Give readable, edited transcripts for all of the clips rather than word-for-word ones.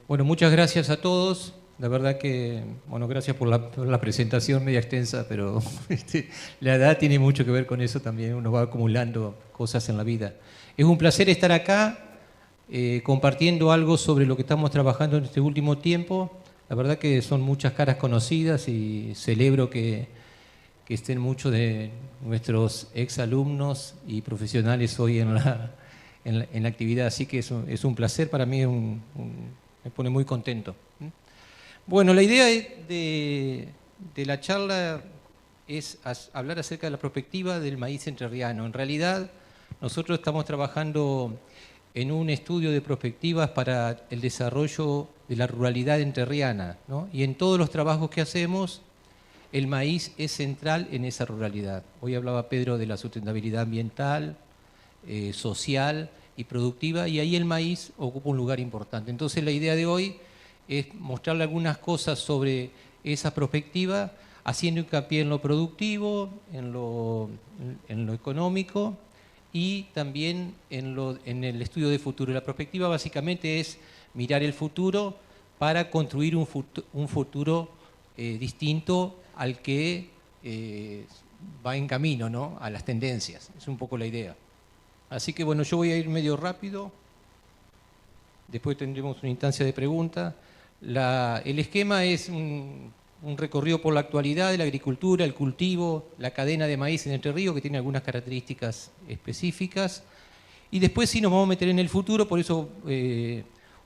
Bueno, muchas gracias a todos. La verdad que, bueno, gracias por la presentación media extensa, pero la edad tiene mucho que ver con eso también. Uno va acumulando cosas en la vida. Es un placer estar acá compartiendo algo sobre lo que estamos trabajando en este último tiempo. La verdad que son muchas caras conocidas y celebro que estén muchos de nuestros exalumnos y profesionales hoy en la actividad. Así que es un placer para mí, me pone muy contento. Bueno, la idea de la charla es hablar acerca de la perspectiva del maíz entrerriano. En realidad, nosotros estamos trabajando en un estudio de perspectivas para el desarrollo de la ruralidad entrerriana, ¿no? Y en todos los trabajos que hacemos, el maíz es central en esa ruralidad. Hoy hablaba Pedro de la sustentabilidad ambiental, social y productiva, y ahí el maíz ocupa un lugar importante. Entonces la idea de hoy es mostrarle algunas cosas sobre esa perspectiva, haciendo hincapié en lo productivo, en lo económico y también en el estudio de futuro. La perspectiva básicamente es mirar el futuro para construir un futuro distinto al que va en camino, ¿no? A las tendencias. Es un poco la idea. Así que bueno, yo voy a ir medio rápido. Después tendremos una instancia de preguntas. El esquema es un recorrido por la actualidad de la agricultura, el cultivo, la cadena de maíz en Entre Ríos, que tiene algunas características específicas. Y después sí nos vamos a meter en el futuro, por eso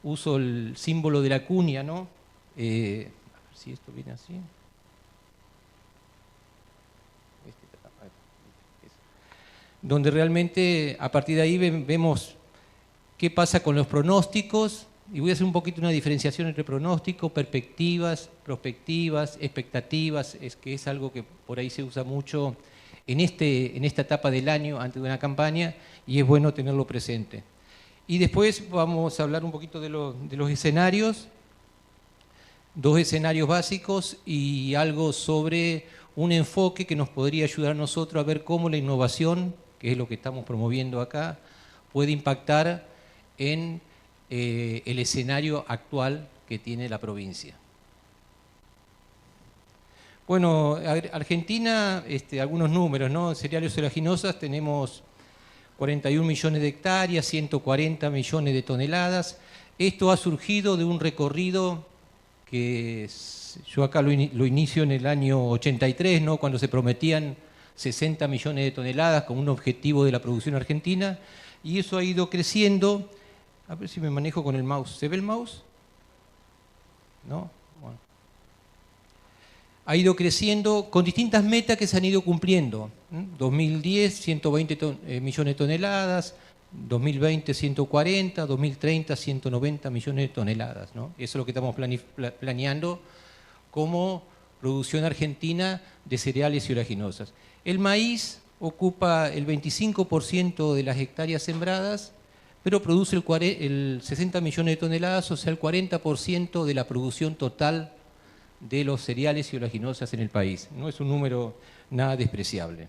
uso el símbolo de la cuña, ¿no? A ver si esto viene así. Donde realmente a partir de ahí vemos qué pasa con los pronósticos, y voy a hacer un poquito una diferenciación entre pronóstico, perspectivas, prospectivas, expectativas, que es algo que por ahí se usa mucho en esta etapa del año antes de una campaña, y es bueno tenerlo presente. Y después vamos a hablar un poquito de los escenarios, dos escenarios básicos y algo sobre un enfoque que nos podría ayudar a nosotros a ver cómo la innovación, que es lo que estamos promoviendo acá, puede impactar en el escenario actual que tiene la provincia. Bueno, Argentina, algunos números, ¿no? Cereales oleaginosas tenemos 41 millones de hectáreas, 140 millones de toneladas. Esto ha surgido de un recorrido que yo acá lo inicio en el año 83, ¿no? Cuando se prometían 60 millones de toneladas como un objetivo de la producción argentina, y eso ha ido creciendo. A ver si me manejo con el mouse. ¿Se ve el mouse? ¿No? Bueno. Ha ido creciendo con distintas metas que se han ido cumpliendo. 2010, 120 millones de toneladas, 2020, 140, 2030, 190 millones de toneladas, ¿no? Eso es lo que estamos planeando como producción argentina de cereales y oleaginosas. El maíz ocupa el 25% de las hectáreas sembradas, pero produce el 60 millones de toneladas, o sea, el 40% de la producción total de los cereales y oleaginosas en el país. No es un número nada despreciable.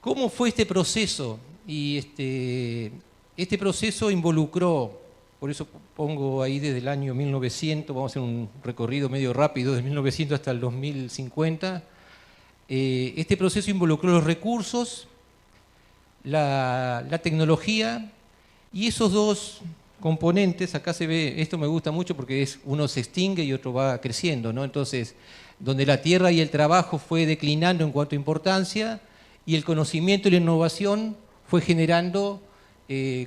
¿Cómo fue este proceso? Y este proceso involucró, por eso pongo ahí desde el año 1900, vamos a hacer un recorrido medio rápido, desde 1900 hasta el 2050. Este proceso involucró los recursos, la tecnología, y esos dos componentes, acá se ve, esto me gusta mucho porque uno se extingue y otro va creciendo, ¿no? Entonces, donde la tierra y el trabajo fue declinando en cuanto a importancia, y el conocimiento y la innovación fue generando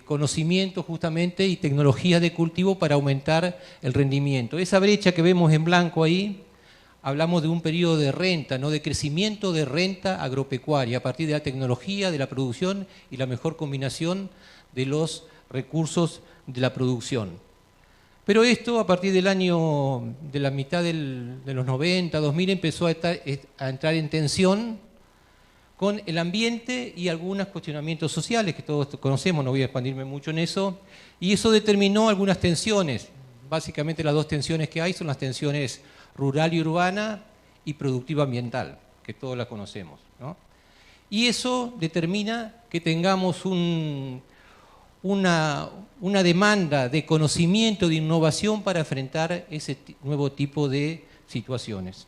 conocimiento justamente y tecnologías de cultivo para aumentar el rendimiento. Esa brecha que vemos en blanco ahí, hablamos de un periodo de renta, ¿no? De crecimiento de renta agropecuaria a partir de la tecnología, de la producción y la mejor combinación de los recursos de la producción. Pero esto a partir del año, de la mitad de los 90, 2000, empezó a entrar en tensión con el ambiente y algunos cuestionamientos sociales que todos conocemos, no voy a expandirme mucho en eso, y eso determinó algunas tensiones. Básicamente las dos tensiones que hay son las tensiones rural y urbana y productiva ambiental, que todos la conocemos, ¿no? Y eso determina que tengamos un una demanda de conocimiento, de innovación para enfrentar ese nuevo tipo de situaciones.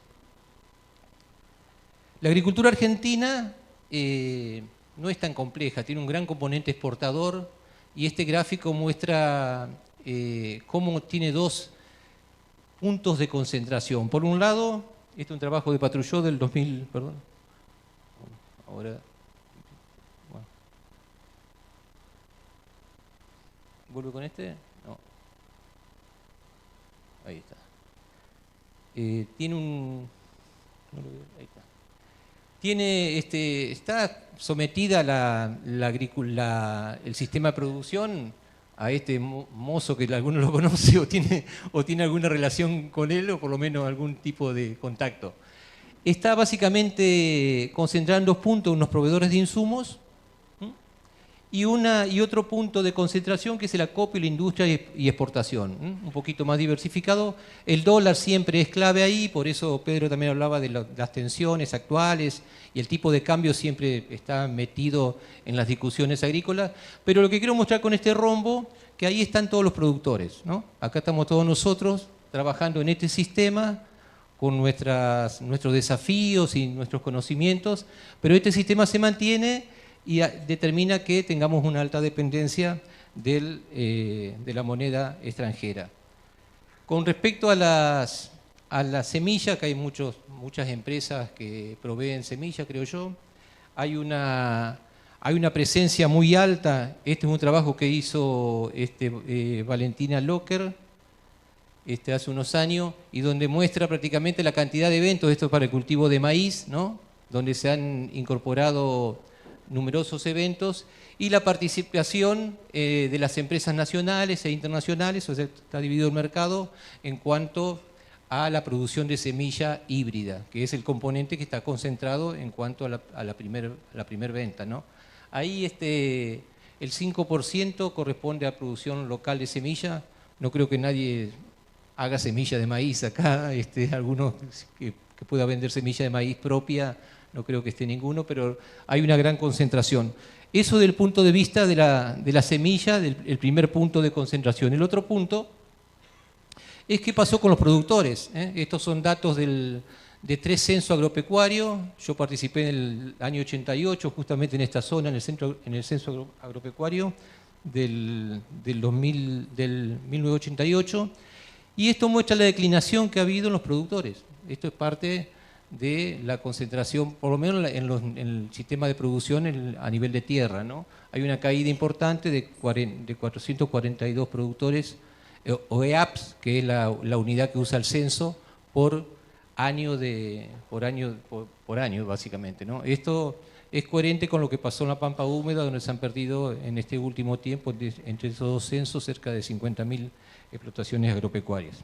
La agricultura argentina no es tan compleja, tiene un gran componente exportador y este gráfico muestra cómo tiene dos puntos de concentración. Por un lado, este es un trabajo de Patrulló del 2000, perdón, ahora, bueno. ¿Vuelvo con este? No. Ahí está. Tiene un... no lo veo, ahí está. Está sometida el sistema de producción a este mozo que alguno lo conoce o tiene alguna relación con él o por lo menos algún tipo de contacto. Está básicamente concentrada en dos puntos, unos proveedores de insumos y otro punto de concentración que es el acopio, la industria y exportación, un poquito más diversificado. El dólar siempre es clave ahí, por eso Pedro también hablaba de las tensiones actuales y el tipo de cambio siempre está metido en las discusiones agrícolas. Pero lo que quiero mostrar con este rombo, que ahí están todos los productores, ¿no? Acá estamos todos nosotros trabajando en este sistema con nuestros desafíos y nuestros conocimientos, pero este sistema se mantiene y determina que tengamos una alta dependencia de la moneda extranjera. Con respecto a las semillas, que hay muchas empresas que proveen semillas, creo yo, hay una presencia muy alta. Este es un trabajo que hizo Valentina Locker hace unos años y donde muestra prácticamente la cantidad de eventos, esto es para el cultivo de maíz, ¿no? Donde se han incorporado numerosos eventos y la participación de las empresas nacionales e internacionales, o sea, está dividido el mercado en cuanto a la producción de semilla híbrida, que es el componente que está concentrado en cuanto a la primer venta, ¿no? Ahí el 5% corresponde a producción local de semilla. No creo que nadie haga semilla de maíz acá, algunos que pueda vender semilla de maíz propia, no creo que esté ninguno, pero hay una gran concentración. Eso desde el punto de vista de la semilla, el primer punto de concentración. El otro punto es qué pasó con los productores. Estos son datos de 3 censos agropecuarios. Yo participé en el año 88, justamente en esta zona, en el censo agropecuario del 1988. Y esto muestra la declinación que ha habido en los productores. Esto es parte de la concentración, por lo menos en el sistema de producción a nivel de tierra, ¿no? Hay una caída importante de 442 productores, o EAPS, que es la unidad que usa el censo, por año, básicamente, ¿no? Esto es coherente con lo que pasó en la Pampa Húmeda, donde se han perdido en este último tiempo, entre esos dos censos, cerca de 50.000 explotaciones agropecuarias.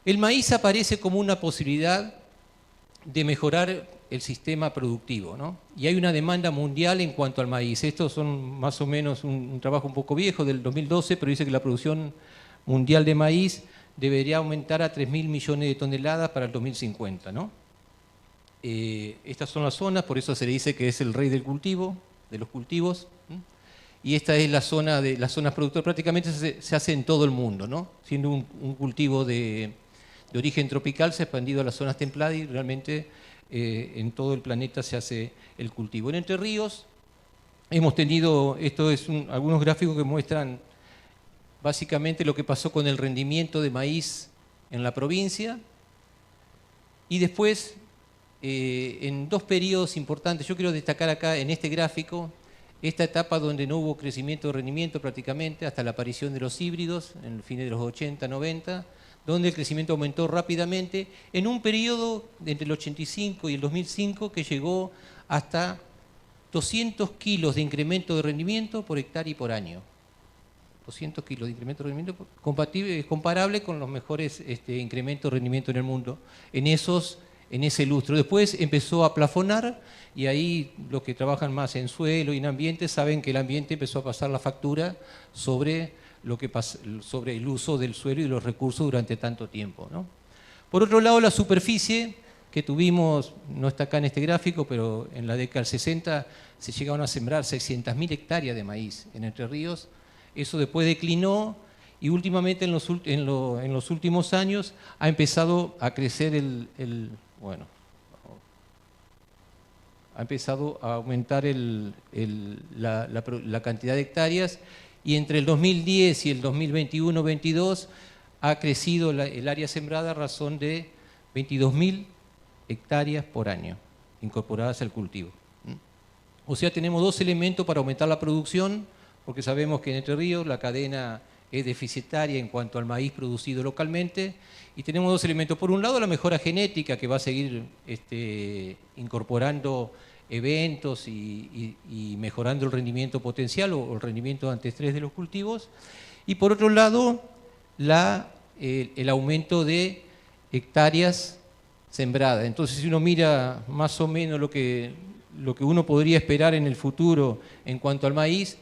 El maíz aparece como una posibilidad de mejorar el sistema productivo, ¿no? Y hay una demanda mundial en cuanto al maíz. Estos son más o menos un trabajo un poco viejo, del 2012, pero dice que la producción mundial de maíz debería aumentar a 3.000 millones de toneladas para el 2050, ¿no? Estas son las zonas, por eso se le dice que es el rey del cultivo, de los cultivos. Y esta es las zonas productoras, prácticamente se hace en todo el mundo, ¿no? Siendo un cultivo de origen tropical, se ha expandido a las zonas templadas y realmente en todo el planeta se hace el cultivo. En Entre Ríos hemos tenido, algunos gráficos que muestran básicamente lo que pasó con el rendimiento de maíz en la provincia y después en dos periodos importantes. Yo quiero destacar acá en este gráfico esta etapa donde no hubo crecimiento de rendimiento prácticamente hasta la aparición de los híbridos en el fin de los 80, 90, donde el crecimiento aumentó rápidamente en un periodo entre el 85 y el 2005 que llegó hasta 200 kilos de incremento de rendimiento por hectárea y por año. 200 kilos de incremento de rendimiento comparable con los mejores incrementos de rendimiento en el mundo en ese lustro. Después empezó a plafonar y ahí los que trabajan más en suelo y en ambiente saben que el ambiente empezó a pasar la factura sobre el uso del suelo y los recursos durante tanto tiempo, ¿no? Por otro lado, la superficie que tuvimos, no está acá en este gráfico, pero en la década del 60 se llegaron a sembrar 600.000 hectáreas de maíz en Entre Ríos. Eso después declinó y últimamente en los últimos años ha empezado a crecer ha empezado a aumentar la cantidad de hectáreas, y entre el 2010 y el 2021-22 ha crecido el área sembrada a razón de 22.000 hectáreas por año incorporadas al cultivo. O sea, tenemos dos elementos para aumentar la producción, porque sabemos que en Entre Ríos la cadena es deficitaria en cuanto al maíz producido localmente, y tenemos dos elementos. Por un lado, la mejora genética, que va a seguir incorporando eventos y mejorando el rendimiento potencial o el rendimiento antiestrés de los cultivos, y por otro lado, el aumento de hectáreas sembradas. Entonces, si uno mira más o menos lo que uno podría esperar en el futuro en cuanto al maíz,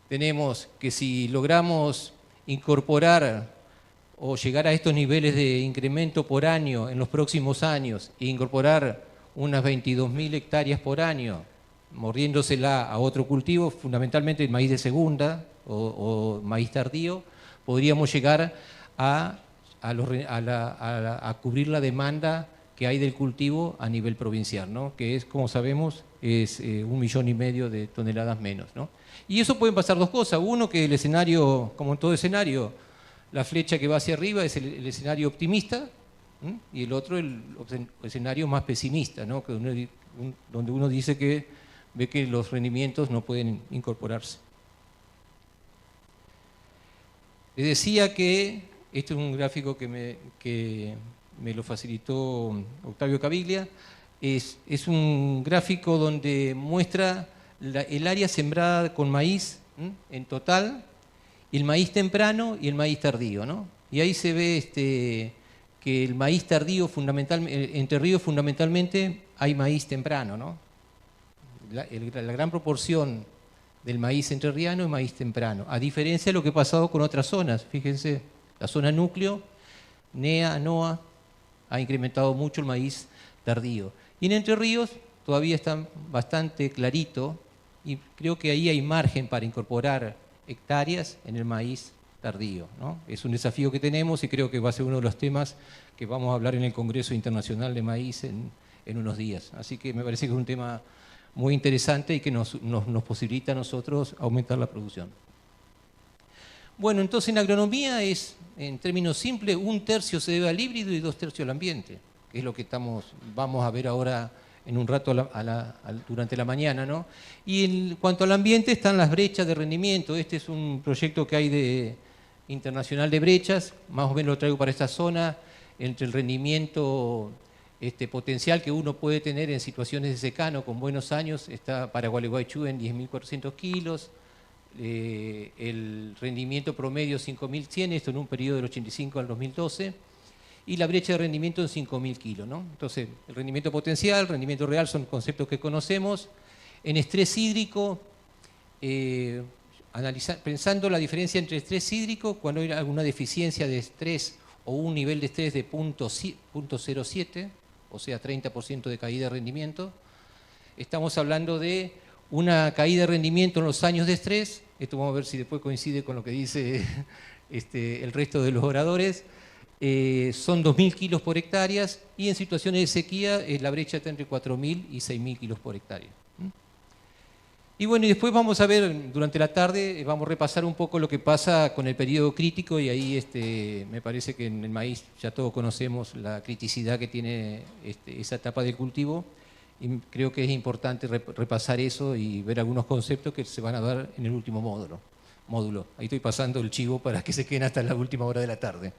tenemos que si logramos incorporar o llegar a estos niveles de incremento por año en los próximos años e incorporar unas 22.000 hectáreas por año, mordiéndosela a otro cultivo, fundamentalmente el maíz de segunda o maíz tardío, podríamos llegar a cubrir la demanda que hay del cultivo a nivel provincial, ¿no? Que es, como sabemos, es 1,5 millones de toneladas menos, ¿no? Y eso pueden pasar dos cosas. Uno, que el escenario, como en todo escenario, la flecha que va hacia arriba es el escenario optimista, y el otro el escenario más pesimista, ¿no? Donde uno dice que ve que los rendimientos no pueden incorporarse. Les decía que este es un gráfico que me lo facilitó Octavio Caviglia. Es un gráfico donde muestra el área sembrada con maíz en total, el maíz temprano y el maíz tardío, ¿no? Y ahí se ve que el maíz tardío, Entre Ríos fundamentalmente hay maíz temprano, ¿no? La gran proporción del maíz entrerriano es maíz temprano, a diferencia de lo que ha pasado con otras zonas. Fíjense, la zona núcleo, NEA, NOA, ha incrementado mucho el maíz tardío. Y en Entre Ríos todavía está bastante clarito, y creo que ahí hay margen para incorporar hectáreas en el maíz tardío, ¿no? Es un desafío que tenemos y creo que va a ser uno de los temas que vamos a hablar en el Congreso Internacional de Maíz en unos días. Así que me parece que es un tema muy interesante y que nos posibilita a nosotros aumentar la producción. Bueno, entonces en agronomía es, en términos simples, 1/3 se debe al híbrido y 2/3 al ambiente, que es lo que vamos a ver ahora en un rato durante la mañana, ¿no? Y en cuanto al ambiente están las brechas de rendimiento. Este es un proyecto que hay internacional de brechas, más o menos lo traigo para esta zona, entre el rendimiento potencial que uno puede tener en situaciones de secano con buenos años, está para Gualeguaychú en 10.400 kilos, el rendimiento promedio 5.100, esto en un periodo del 85 al 2012, y la brecha de rendimiento en 5.000 kilos, ¿no? Entonces, el rendimiento potencial, el rendimiento real son conceptos que conocemos. En estrés hídrico, pensando la diferencia entre estrés hídrico, cuando hay alguna deficiencia de estrés o un nivel de estrés de 0.07, o sea, 30% de caída de rendimiento, estamos hablando de una caída de rendimiento en los años de estrés. Esto vamos a ver si después coincide con lo que dice el resto de los oradores. Son 2.000 kilos por hectárea, y en situaciones de sequía la brecha está entre 4.000 y 6.000 kilos por hectárea. Y bueno, y después vamos a ver, durante la tarde, vamos a repasar un poco lo que pasa con el periodo crítico, y ahí me parece que en el maíz ya todos conocemos la criticidad que tiene esa etapa del cultivo, y creo que es importante repasar eso y ver algunos conceptos que se van a dar en el último módulo. Ahí estoy pasando el chivo para que se queden hasta la última hora de la tarde.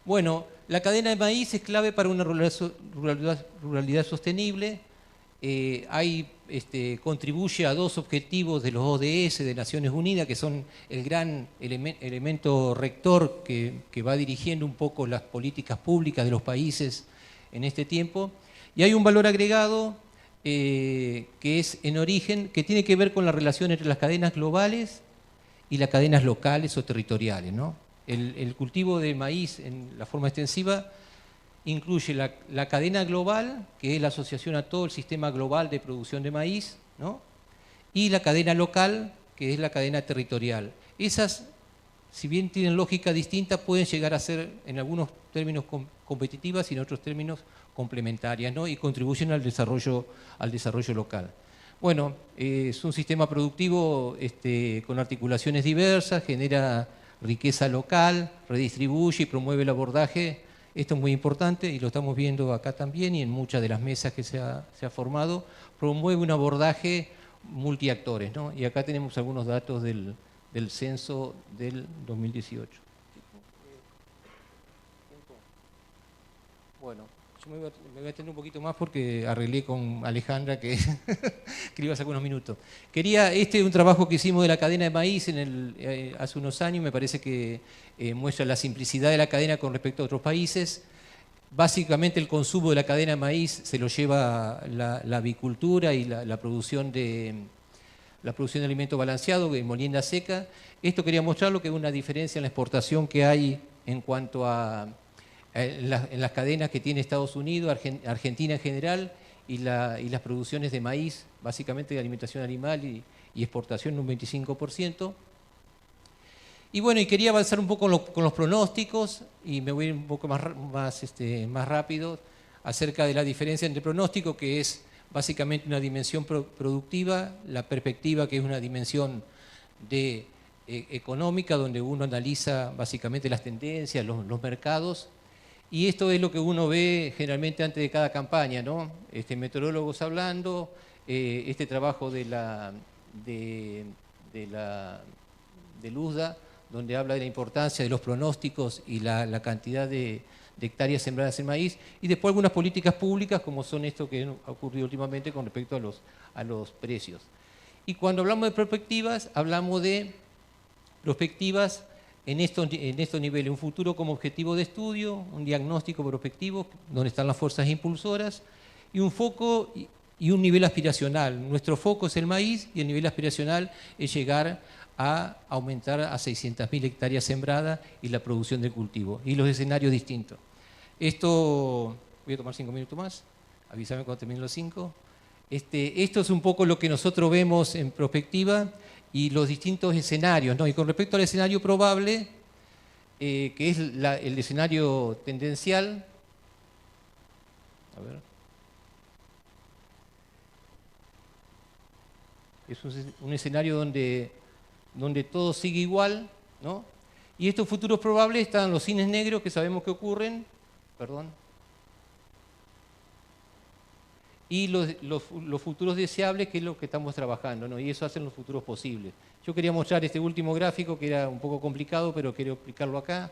Bueno, la cadena de maíz es clave para una ruralidad sostenible. Contribuye a 2 objetivos de los ODS de Naciones Unidas, que son el gran elemento rector que va dirigiendo un poco las políticas públicas de los países en este tiempo. Y hay un valor agregado que es en origen, que tiene que ver con la relación entre las cadenas globales y las cadenas locales o territoriales, ¿no? El cultivo de maíz en la forma extensiva incluye la cadena global, que es la asociación a todo el sistema global de producción de maíz, ¿no? Y la cadena local, que es la cadena territorial. Esas, si bien tienen lógica distinta, pueden llegar a ser en algunos términos competitivas y en otros términos complementarias, ¿no? Y contribuyen al desarrollo local. Bueno, es un sistema productivo con articulaciones diversas, genera riqueza local, redistribuye y promueve el abordaje. Esto es muy importante y lo estamos viendo acá también y en muchas de las mesas que se ha formado. Promueve un abordaje multiactores, ¿no? Y acá tenemos algunos datos del censo del 2018. Bueno, yo me voy a tener un poquito más porque arreglé con Alejandra que le iba a sacar unos minutos. Este es un trabajo que hicimos de la cadena de maíz hace unos años, me parece que muestra la simplicidad de la cadena con respecto a otros países. Básicamente el consumo de la cadena de maíz se lo lleva la avicultura y la producción de alimento balanceado, de molienda seca. Esto quería mostrarlo, que es una diferencia en la exportación que hay en cuanto a en las cadenas que tiene Estados Unidos, Argentina en general, y las producciones de maíz, básicamente de alimentación animal y exportación un 25%. Y bueno, y quería avanzar un poco con los pronósticos, y me voy a ir un poco más rápido acerca de la diferencia entre pronóstico, que es básicamente una dimensión productiva, la perspectiva, que es una dimensión económica, donde uno analiza básicamente las tendencias, los mercados, y esto es lo que uno ve generalmente antes de cada campaña, ¿no? Meteorólogos hablando, este trabajo del USDA, donde habla de la importancia de los pronósticos y la cantidad de hectáreas sembradas en maíz, y después algunas políticas públicas como son esto que ha ocurrido últimamente con respecto a los precios. Y cuando hablamos de perspectivas, hablamos de perspectivas en estos niveles, un futuro como objetivo de estudio, un diagnóstico prospectivo, donde están las fuerzas impulsoras, y un foco y un nivel aspiracional. Nuestro foco es el maíz y el nivel aspiracional es llegar a aumentar a 600.000 hectáreas sembradas y la producción de cultivo, y los escenarios distintos. Esto, voy a tomar 5 minutos más, avísame cuando termine los 5. Esto es un poco lo que nosotros vemos en perspectiva y los distintos escenarios, ¿no? Y con respecto al escenario probable, que es el escenario tendencial, a ver, es un escenario donde todo sigue igual, ¿no? Y estos futuros probables están los cines negros que sabemos que ocurren, y los futuros deseables, que es lo que estamos trabajando, ¿no? Y eso hacen los futuros posibles. Yo quería mostrar este último gráfico, que era un poco complicado, pero quiero explicarlo acá,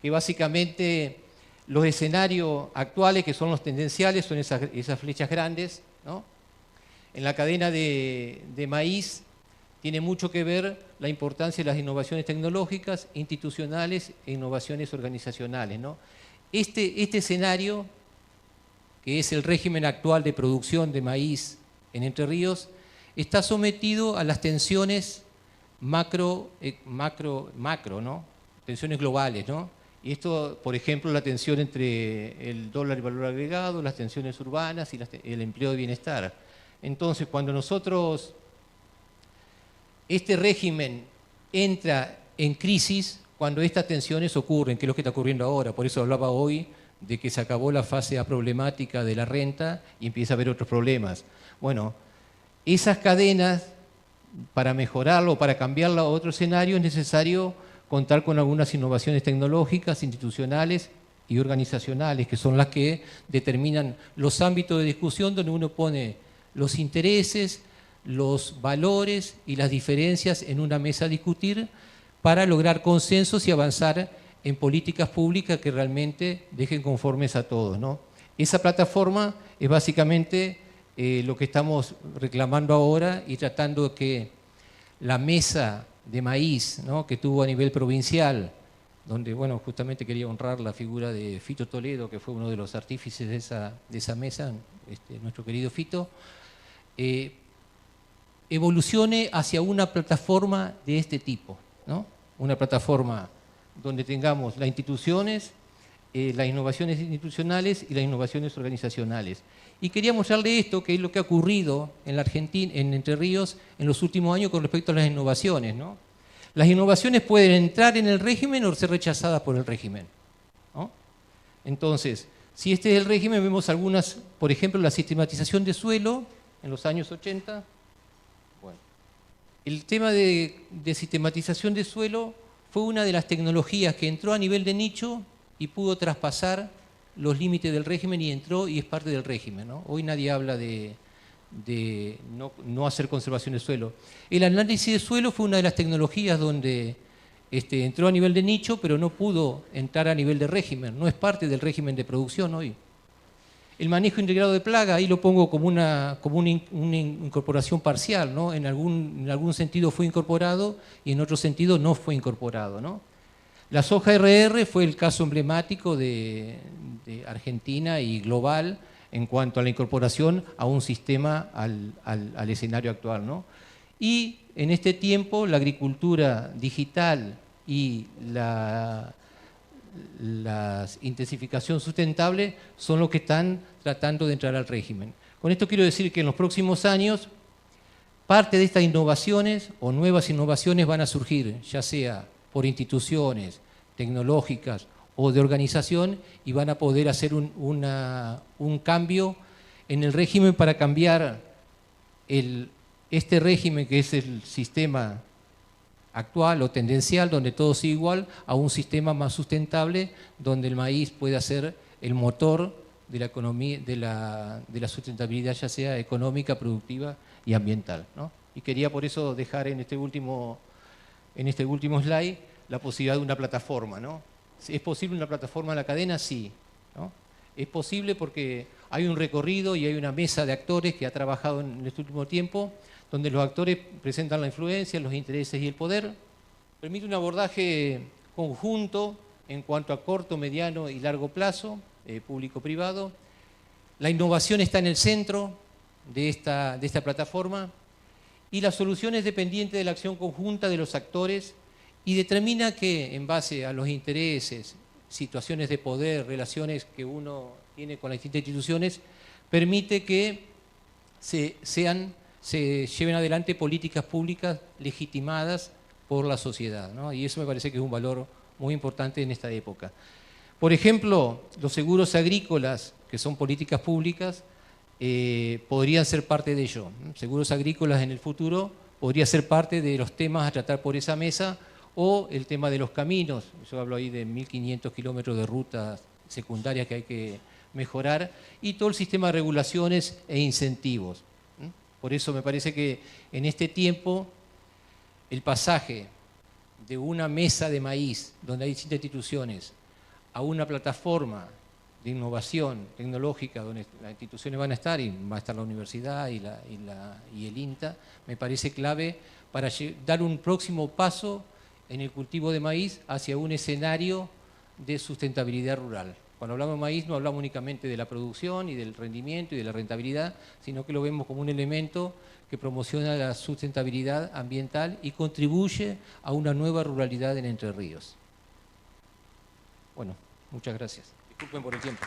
que básicamente los escenarios actuales, que son los tendenciales, son esas flechas grandes, ¿no? En la cadena de maíz tiene mucho que ver la importancia de las innovaciones tecnológicas, institucionales e innovaciones organizacionales, ¿no? Este escenario, que es el régimen actual de producción de maíz en Entre Ríos, está sometido a las tensiones macro, ¿no? Tensiones globales, ¿no? Y esto, por ejemplo, la tensión entre el dólar y valor agregado, las tensiones urbanas y el empleo de bienestar. Entonces, cuando este régimen entra en crisis, cuando estas tensiones ocurren, que es lo que está ocurriendo ahora, por eso hablaba hoy de que se acabó la fase problemática de la renta y empieza a haber otros problemas. Bueno, esas cadenas, para mejorarlo o para cambiarlo a otro escenario, es necesario contar con algunas innovaciones tecnológicas, institucionales y organizacionales, que son las que determinan los ámbitos de discusión donde uno pone los intereses, los valores y las diferencias en una mesa a discutir para lograr consensos y avanzar en políticas públicas que realmente dejen conformes a todos, ¿no? Esa plataforma es básicamente lo que estamos reclamando ahora y tratando de que la mesa de maíz, ¿no?, que tuvo a nivel provincial, donde, bueno, justamente quería honrar la figura de Fito Toledo, que fue uno de los artífices de esa mesa, nuestro querido Fito, evolucione hacia una plataforma de este tipo, ¿no? Una plataforma donde tengamos las instituciones, las innovaciones institucionales y las innovaciones organizacionales. Y quería mostrarle esto, que es lo que ha ocurrido en la Argentina, en Entre Ríos, en los últimos años con respecto a las innovaciones, ¿no? Las innovaciones pueden entrar en el régimen o ser rechazadas por el régimen, ¿no? Entonces, si este es el régimen, vemos algunas, por ejemplo, la sistematización de suelo en los años 80. Bueno, el tema de sistematización de suelo fue una de las tecnologías que entró a nivel de nicho y pudo traspasar los límites del régimen y entró y es parte del régimen, ¿no? Hoy nadie habla de no hacer conservación de suelo. El análisis de suelo fue una de las tecnologías donde entró a nivel de nicho, pero no pudo entrar a nivel de régimen, no es parte del régimen de producción hoy. El manejo integrado de plaga, ahí lo pongo como una incorporación parcial, ¿no? En algún sentido fue incorporado y en otro sentido no fue incorporado, ¿no? La soja RR fue el caso emblemático de Argentina y global en cuanto a la incorporación a un sistema al escenario actual, ¿no? Y en este tiempo la agricultura digital y la intensificación sustentable son los que están tratando de entrar al régimen. Con esto quiero decir que en los próximos años parte de estas innovaciones o nuevas innovaciones van a surgir, ya sea por instituciones tecnológicas o de organización, y van a poder hacer un cambio en el régimen para cambiar este régimen que es el sistema actual o tendencial, donde todo sigue igual, a un sistema más sustentable, donde el maíz pueda ser el motor de la economía, de la sustentabilidad, ya sea económica, productiva y ambiental, ¿no? Y quería por eso dejar en este último slide la posibilidad de una plataforma, ¿no? ¿Es posible una plataforma en la cadena? Sí, ¿no? Es posible porque hay un recorrido y hay una mesa de actores que ha trabajado en este último tiempo, donde los actores presentan la influencia, los intereses y el poder. Permite un abordaje conjunto en cuanto a corto, mediano y largo plazo, público-privado. La innovación está en el centro de esta plataforma y la solución es dependiente de la acción conjunta de los actores y determina que, en base a los intereses, situaciones de poder, relaciones que uno tiene con las distintas instituciones, permite que se lleven adelante políticas públicas legitimadas por la sociedad, ¿no? Y eso me parece que es un valor muy importante en esta época. Por ejemplo, los seguros agrícolas, que son políticas públicas, podrían ser parte de ello. Seguros agrícolas en el futuro podría ser parte de los temas a tratar por esa mesa, o el tema de los caminos. Yo hablo ahí de 1.500 kilómetros de rutas secundarias que hay que mejorar, y todo el sistema de regulaciones e incentivos. Por eso me parece que en este tiempo el pasaje de una mesa de maíz, donde hay distintas instituciones, a una plataforma de innovación tecnológica, donde las instituciones van a estar, y va a estar la universidad y el INTA, me parece clave para dar un próximo paso en el cultivo de maíz hacia un escenario de sustentabilidad rural. Cuando hablamos de maíz no hablamos únicamente de la producción y del rendimiento y de la rentabilidad, sino que lo vemos como un elemento que promociona la sustentabilidad ambiental y contribuye a una nueva ruralidad en Entre Ríos. Bueno, muchas gracias. Disculpen por el tiempo.